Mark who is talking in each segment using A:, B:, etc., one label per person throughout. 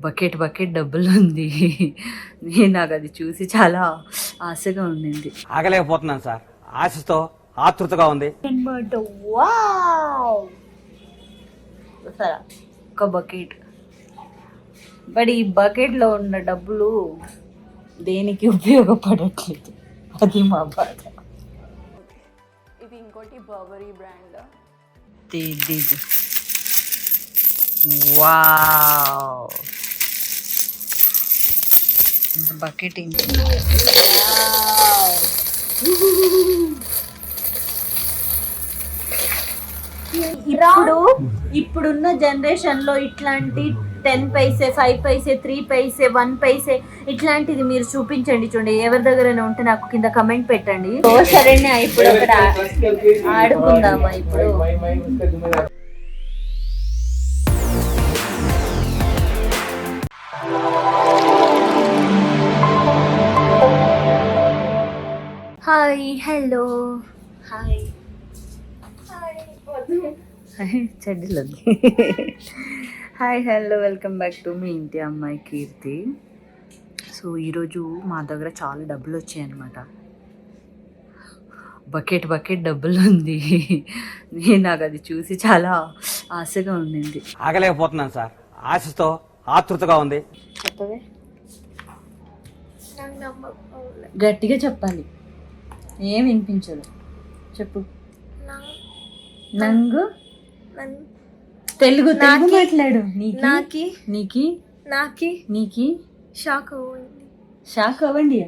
A: Bucket bucket డబ్బులు ఉంది. నాకు అది చూసి చాలా ఆశగా ఉండింది.
B: ఆగలేకపోతున్నాను సార్, ఆశతో ఆతృతగా ఉంది
A: అన్నమాట. వావ్, సరే ఒక బకెట్. బట్ ఈ బకెట్లో ఉన్న డబ్బులు దేనికి ఉపయోగపడట్లేదు, అది మా బాధ.
C: ఇది ఇంకోటి బర్బరీ బ్రాండ్.
A: ఇది వావ్, ఇంత బకెట్ ఇప్పుడున్న జనరేషన్ లో ఇట్లాంటి 10 పైసే, 5 పైసే, 3 పైసే, 1 పైసే ఇట్లాంటిది మీరు చూపించండి. చూడండి, ఎవరి దగ్గరైనా ఉంటే నాకు కింద కమెంట్ పెట్టండి. సరేనా, ఇప్పుడు అక్కడ ఆడుకుందామా ఇప్పుడు? హాయ్, హలో, హాయ్ చెడ్డలు. Hi, hello, welcome back to మీ ఇంటి అమ్మాయి కీర్తి. సో ఈరోజు మా దగ్గర చాలా డబ్బులు వచ్చాయి అన్నమాట. బకెట్ బకెట్ డబ్బులు ఉంది. నాకు అది చూసి చాలా ఆశగా ఉండింది.
B: ఆగలేకపోతున్నాను సార్, ఆశతో ఆతృతగా ఉంది.
A: చెప్పవే, గట్టిగా చెప్పాలి, ఏం వినిపించదు. చెప్పు. నంగు తెలుగు మాట్లాడు. నీకి నీకి నాకి నీకి
C: షాక్ అవ్వండి,
A: షాక్ అవ్వండి,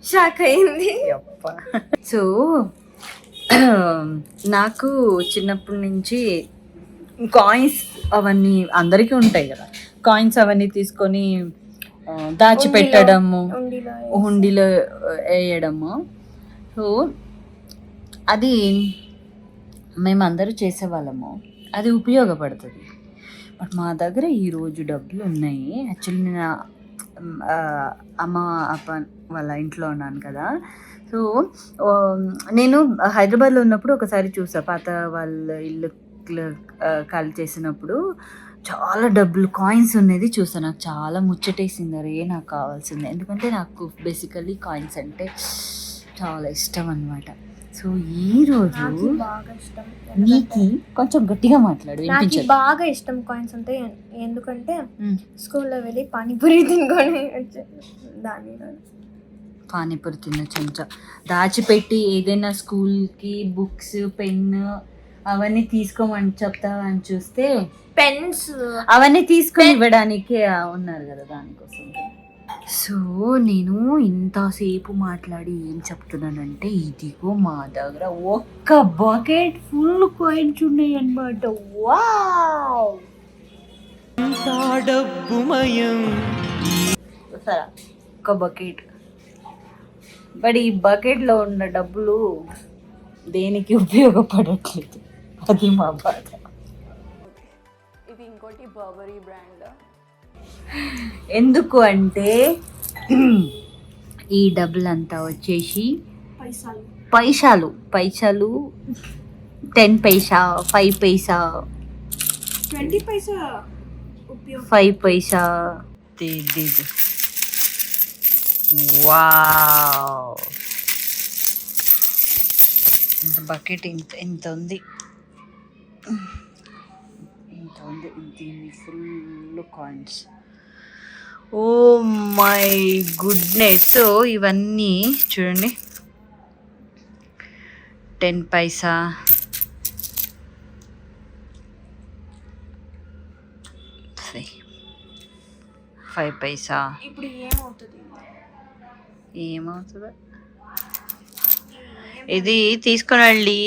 C: షాక్ అయింది.
A: సో నాకు చిన్నప్పటి నుంచి కాయిన్స్ అవన్నీ అందరికీ ఉంటాయి కదా, కాయిన్స్ అవన్నీ తీసుకొని దాచిపెట్టడము, హుండీలో వేయడము. సో అది మేమందరూ చేసేవాళ్ళము, అది ఉపయోగపడుతుంది. బట్ మా దగ్గర ఈరోజు డబ్బులు ఉన్నాయి. యాక్చువల్లీ నేను అమ్మ అప్ప వాళ్ళ ఇంట్లో ఉన్నాను కదా. సో నేను హైదరాబాద్లో ఉన్నప్పుడు ఒకసారి చూసా, పాత వాళ్ళ ఇల్లు ఖాళీ చేసినప్పుడు చాలా డబ్బులు కాయిన్స్ ఉన్నది చూసా. నాకు చాలా ముచ్చటేసింది, అరే నాకు కావాల్సిందే. ఎందుకంటే నాకు బేసికల్లీ కాయిన్స్ అంటే చాలా ఇష్టం అన్నమాట. సో ఈరోజు
C: బాగా ఇష్టం.
A: నీకు కొంచెం గట్టిగా మాట్లాడు,
C: నాకు బాగా ఇష్టం కాయిన్స్ అంటే. ఎందుకంటే స్కూల్లో వెళ్ళి పానీపూరి తినుకొని దాని
A: పానీపూరి తిన్న చెంచా దాచిపెట్టి ఏదైనా స్కూల్కి బుక్స్, పెన్ అవన్నీ తీసుకోమని చెప్తావా అని చూస్తే
C: పెన్స్
A: అవన్నీ తీసుకొని ఇవ్వడానికి ఉన్నారు కదా దానికోసం. సో నేను ఇంతసేపు మాట్లాడి ఏం చెప్తున్నానంటే, ఇదిగో మా దగ్గర ఒక్క బకెట్ ఫుల్ కాయిన్స్ ఉన్నాయి అన్నమాట. వావ్, సరే ఒక బకెట్. బట్ ఈ బకెట్లో ఉన్న డబ్బులు దేనికి ఉపయోగపడట్లేదు, అది మా బాధ.
C: ఇది ఇంకోటి బర్బరీ బ్రాండ్.
A: ఎందుకు అంటే ఈ డబ్బులంతా వచ్చేసి పైసలు 10 పైసా, 5 పైసా,
C: 20 పైసా,
A: 5 పైసా. వావ్, ఇంత బకెట్ ఇంత ఉంది, దీన్ని full coins. Oh my goodness. So ఇవన్నీ చూడండి, 10 పైసా, 5 పైసా.
C: ఇప్పుడు
A: ఏమవుతుందో ఇది తీసుకొని వెళ్ళి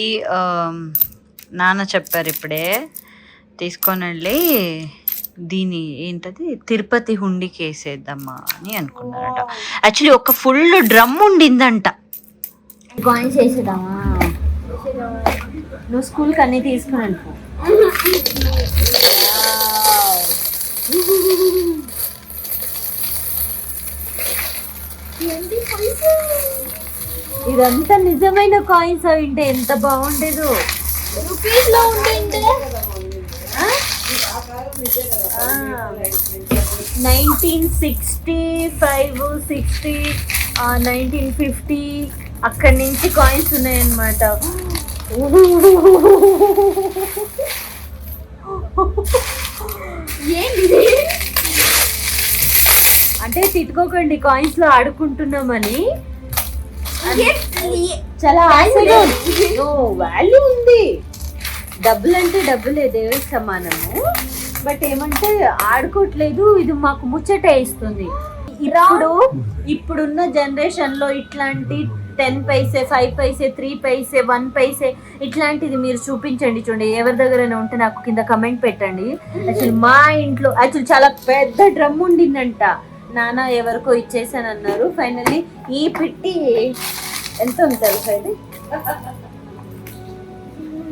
A: నాన్న చెప్పారు ఇప్పుడే, తీసుకొని వెళ్ళి దీని ఏంటది తిరుపతి హుండీకి వేసేద్దామా అని అనుకున్నారట. యాక్చువల్లీ ఒక ఫుల్ డ్రమ్ ఉండిందంట. కాయిన్స్ వేసేద్దామా? నువ్వు స్కూల్కి అన్నీ తీసుకుని వెళ్ళిపో. ఇదంతా నిజమైన కాయిన్స్ అవింటే ఎంత బాగుండేదో.
C: రూపీస్ లో ఉంటే
A: 1965 60 1950 అక్కడి నుంచి కాయిన్స్ ఉన్నాయన్నమాట. ఏంటి అంటే తిట్టుకోకండి, కాయిన్స్ లో ఆడుకుంటున్నామని. చాలా వాల్యూ ఉంది. డబ్బులు అంటే డబ్బులే, దేవుడికి సమానము. బట్ ఏమంటే ఆడుకోవట్లేదు, ఇది మాకు ముచ్చట ఇస్తుంది. ఇప్పుడున్న జనరేషన్ లో ఇట్లాంటి 10 పైసే 5 పైసే 3 పైసే 1 పైసే ఇట్లాంటిది మీరు చూపించండి. చూడండి, ఎవరి దగ్గరైనా ఉంటే నాకు కింద కమెంట్ పెట్టండి. యాక్చువల్లీ మా ఇంట్లో చాలా పెద్ద డ్రమ్ ఉండిందంట, నాన్న ఎవరికో ఇచ్చేసానన్నారు. ఫైనల్లీ ఈ పెట్టి ఎంత ఉంటుంది సార్? ఇది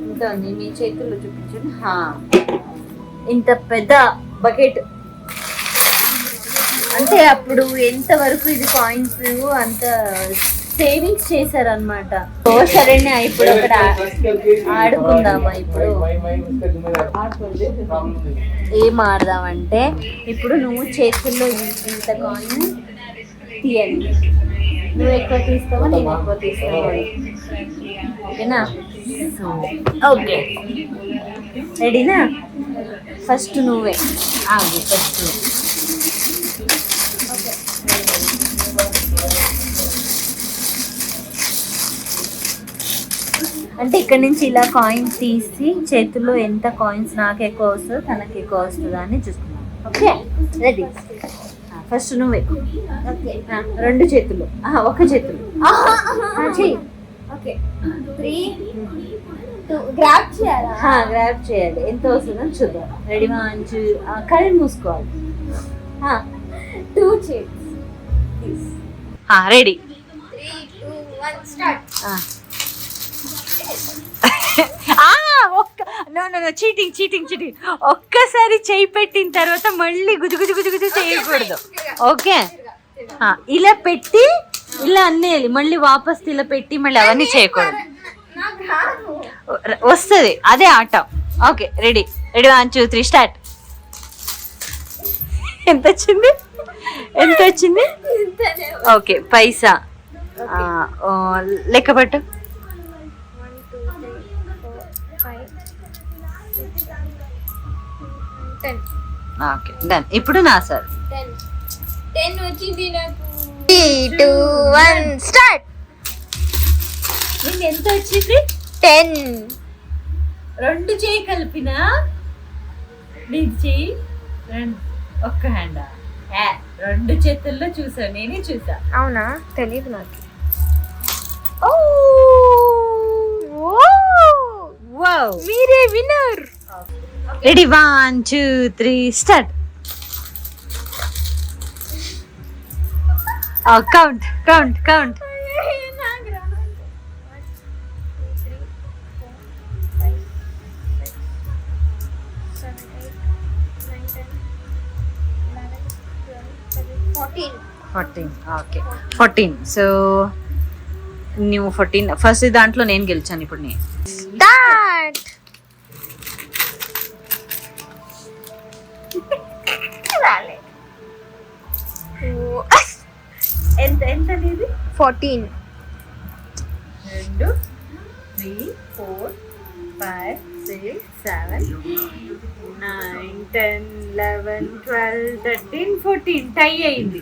A: ఎంత ఉంది మీ చేతుల్లో చూపించండి. ఇంత పెద్ద బకెట్ అంటే అప్పుడు ఎంత వరకు ఇది కాయిన్స్ అంత సేవింగ్స్ చేశారనమాట. ఓ సరేనే, ఇప్పుడు అక్కడ ఆడుకుందామా? ఇప్పుడు ఏం ఆడదామంటే, ఇప్పుడు నువ్వు చేతుల్లో ఇంత కాయిన్ తీయాలి. నువ్వు ఎక్కువ తీస్తావా నేను ఎక్కువ తీస్తావా? ఓకేనా? ఓకే, రెడీనా? ఫస్ట్ నువ్వే ఆగు. ఫస్ట్ అంటే ఇక్కడ నుంచి ఇలా కాయిన్ తీసి చేతుల్లో ఎంత కాయిన్స్ నాకు ఎక్కువ వస్తుందో తనకి ఎక్కువ వస్తుందా అని చూసుకున్నాను. Okay, ready? ఫస్ట్ నువ్వే. రెండు చేతులు, ఒక చేతులు చెయ్యి. ఓకే, 3 2 గ్రాబ్ చేయాలి. గ్రాబ్ చేయాలి. ఎంత వస్తుందో చూద్దాం. రెడీ? మంచి కళ్ళు మూసుకోవాలి. 2 చేతులు. రెడీ? 3 2 1 స్టార్ట్. చీటింగ్. ఒక్కసారి చేయి పెట్టిన తర్వాత మళ్ళీ గుజుగుజు చేయకూడదు. ఓకే, ఇలా పెట్టి ఇలా అన్నేయాలి. మళ్ళీ వాపస్ ఇలా పెట్టి మళ్ళీ అవన్నీ చేయకూడదు. వస్తుంది, అదే ఆట. Okay, ready? 1 2 3 స్టార్ట్. ఎంత వచ్చింది? ఓకే, పైసా లెక్క పెట్టు. 10. Okay, done. ఇప్పుడు నా సార్ 10 వచ్చింది నాకు. 3 2 1 స్టార్ట్. ఎంత వచ్చింది? 10. రెండు చేయి కలిపినా నీది చెయ్యి ఒక్క హ్యాండ్. రెండు చేతుల్లో చూసా, నేనే చూసా. అవునా? తెలియదు నాకు. మీరే winner. Ready? 1 2 3 start. Count. 1 2 3 4 5 6 7 8 9 10 11 12 13 14. Okay, 14. So నువ్వు 14 ఫస్ట్. దాంట్లో నేను గెలిచాను. ఇప్పుడు నేను స్టార్ట్. ఎంత అనేది? 14. 2 3 4 5 6 7 9 10 11 12 13 14. టై అయింది.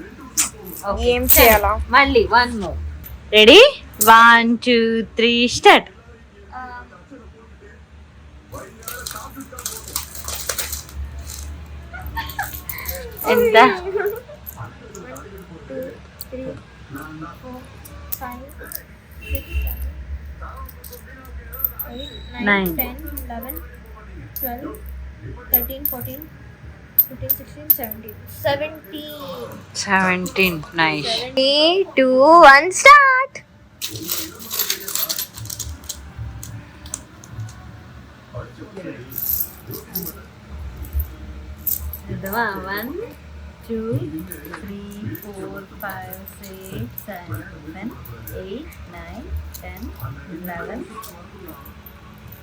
A: ఏం చేయాలా? మళ్ళీ 1 మోర్. రెడీ? 1 2 3 స్టార్ట్. ఎంత? 1 2 3 4 5 6 7 8 9 10 11 12 13 14 15 16 17. Nice. 3 2 1 start. Dua 1 2 3 4 5 6 7 8 9 10 11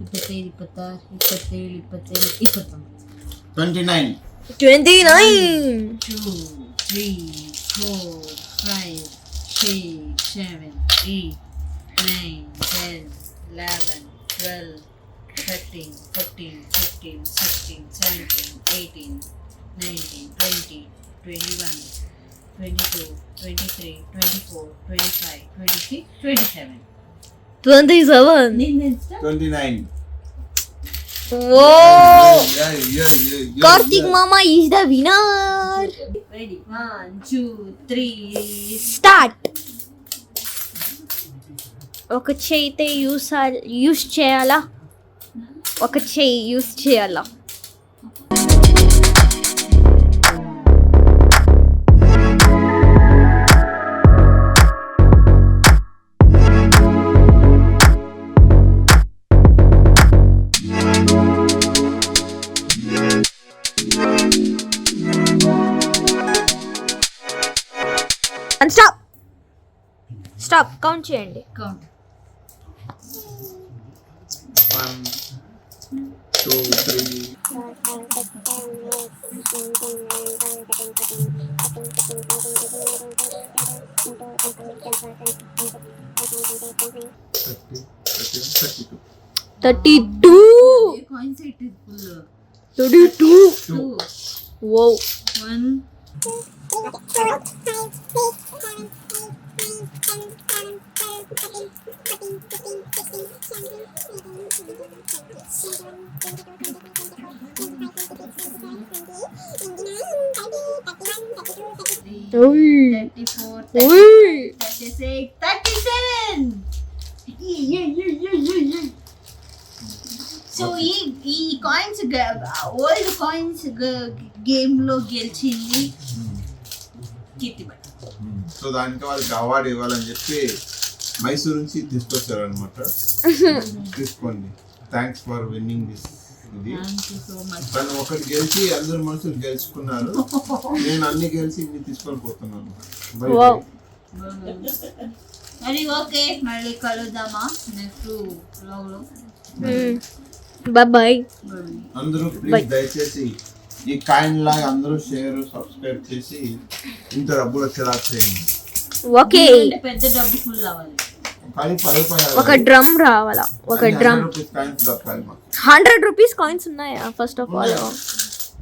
A: 27, 26, 27, 28,
D: 29.
C: 29.
A: 2, 3, 4, 5, 6, 7, 8, 9, 10, 11, 12, 13, 14, 15, 16, 17, 18, 19, 20, 21, 22, 23, 24, 25, 26, 27.
C: 27.
A: Ninja.
D: 29.
C: Whoa.
D: Yeah.
C: Karthik Mama is the winner.
A: Ready? 1, 2, 3.
C: Start. ఒక చేయితే యూస్ చేయాలా, ఒక చేయి యూస్ చేయాలా? స్టాప్ కౌంట్ చేయండి.
A: Count.
D: 1, 2, 3.
C: Thirty-two.
A: Coin set is full.
C: 32.
A: 2,
C: Wow.
A: 1.
C: Oi.
A: 34,
C: Oi.
A: 36, 37. So ఈ కాయిన్స్ ఓల్డ్ కాయిన్స్ గేమ్ లో గెలిచింది కీర్తి Bhatt.
D: So దానికి వాళ్ళకి అవార్డు ఇవ్వాలని చెప్పి మైసూర్ నుంచి తీసుకొచ్చారు అనమాట. తీసుకోండి, థ్యాంక్స్ ఫర్ విన్నింగ్ దిస్. ఇది
A: థ్యాంక్ యూ సో మచ్.
D: తను ఒకటి గెలిచి అందరు మనుషులు గెలుచుకున్నారు. నేను అన్ని గెలిచి ఇన్ని తీసుకొని పోతున్నాను. Bye
C: Wow.
D: bye.
A: మరి ఓకే, మళ్ళీ కలుద్దామా నెక్స్ట్ వ్లాగ్ లో.
C: Bye.
D: అందరూ ప్లీజ్ దయచేసి ఈ కాయిన్ లాగా అందరూ షేర్ సబ్స్క్రైబ్ చేసి ఇంత డబ్బులు వచ్చేలా చేయండి.
C: ఓకే.
A: పెద్ద డబ్బు ఫుల్ అవ్వాలి.
D: కానీ 10 రూపాయలు
C: ఒక డ్రమ్ రావాలా, ఒక డ్రమ్.
D: కాయిన్స్ దొరకాలి మాకు.
C: 100 రూపీస్ కాయిన్స్ ఉన్నాయా ఫస్ట్ ఆఫ్ ఆల్?